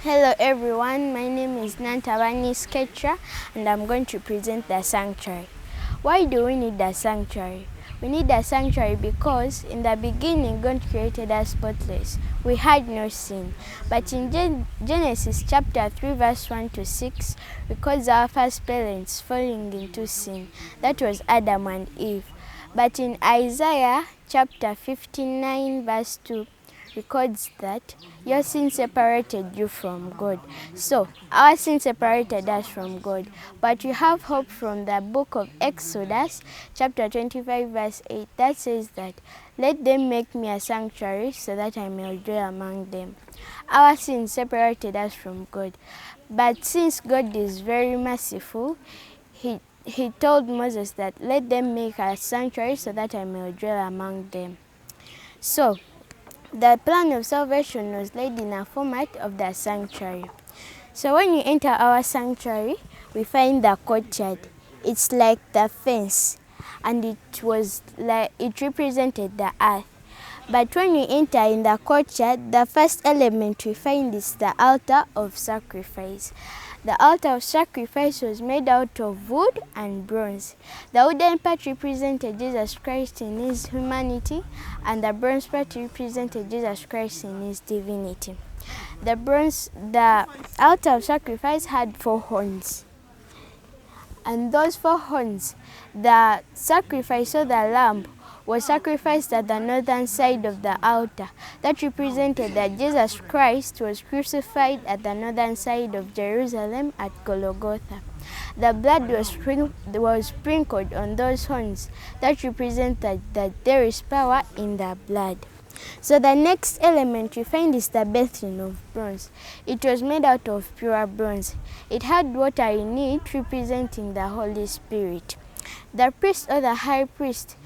Hello everyone, my name is Nantaba, Niss, Ketrah, and I'm going to present the sanctuary. Why do we need the sanctuary? We need the sanctuary because in the beginning God created us spotless. We had no sin. But in Genesis chapter 3 verse 1 to 6 records our first parents falling into sin. That was Adam and Eve. But in Isaiah chapter 59 verse 2 records that your sin separated you from God. So, our sin separated us from God. But we have hope from the book of Exodus, chapter 25, verse 8, that says that, let them make me a sanctuary so that I may dwell among them. Our sin separated us from God. But since God is very merciful, He told Moses that, let them make a sanctuary so that I may dwell among them. So, the plan of salvation was laid in a format of the sanctuary. So when you enter our sanctuary, we find the courtyard. It's like the fence, and it represented the earth. But when you enter in the courtyard, the first element we find is the altar of sacrifice. The altar of sacrifice was made out of wood and bronze. The wooden part represented Jesus Christ in his humanity, and the bronze part represented Jesus Christ in his divinity. The altar of sacrifice had 4 horns. And those 4 horns, the sacrifice or the lamb was sacrificed at the northern side of the altar. That represented that Jesus Christ was crucified at the northern side of Jerusalem at Golgotha. The blood was sprinkled on those horns. That represented that there is power in the blood. So the next element we find is the basin of bronze. It was made out of pure bronze. It had water in it, representing the Holy Spirit. The priest or the high priest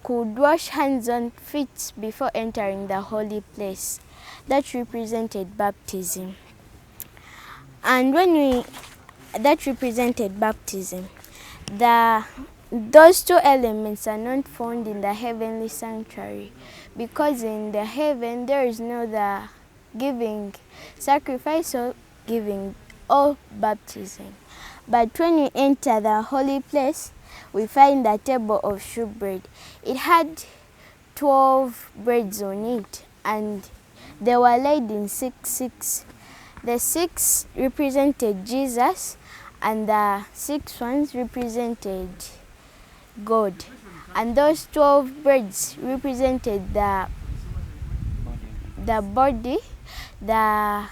could wash hands and feet before entering the holy place. That represented baptism. And that represented baptism. Those 2 elements are not found in the heavenly sanctuary, because in the heaven there is no the giving sacrifice or giving or baptism. But when we enter the holy place, we find the table of shewbread. It had 12 breads on it, and they were laid in 6. The 6 represented Jesus, and the 6 ones represented God. And those 12 breads represented the body, the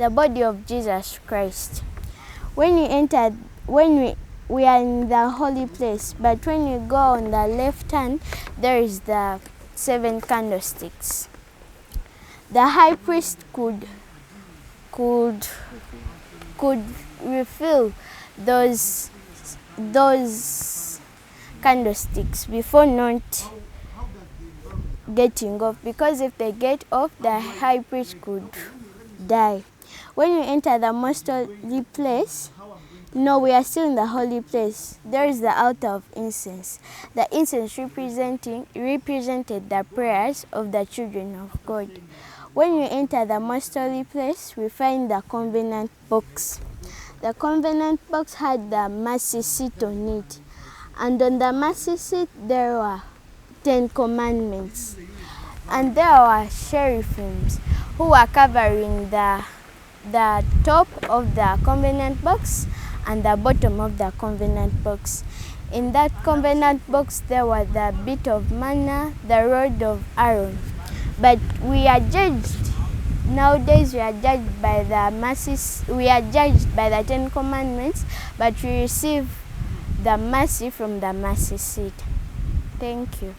body of Jesus Christ. When we are in the holy place, but when you go on the left hand, there is the 7 candlesticks. The high priest could refill those candlesticks before not getting off, because if they get off, the high priest could die. When you enter the most holy place, no, we are still in the holy place. There is the altar of incense. The incense represented the prayers of the children of God. When you enter the most holy place, we find the covenant box. The covenant box had the mercy seat on it. And on the mercy seat, there were 10 commandments. And there were seraphims who were covering the top of the covenant box and the bottom of the covenant box. In that covenant box, there was the bit of manna, the rod of Aaron. But we are judged. Nowadays, we are judged by the mercies. We are judged by the 10 commandments, but we receive the mercy from the mercy seat. Thank you.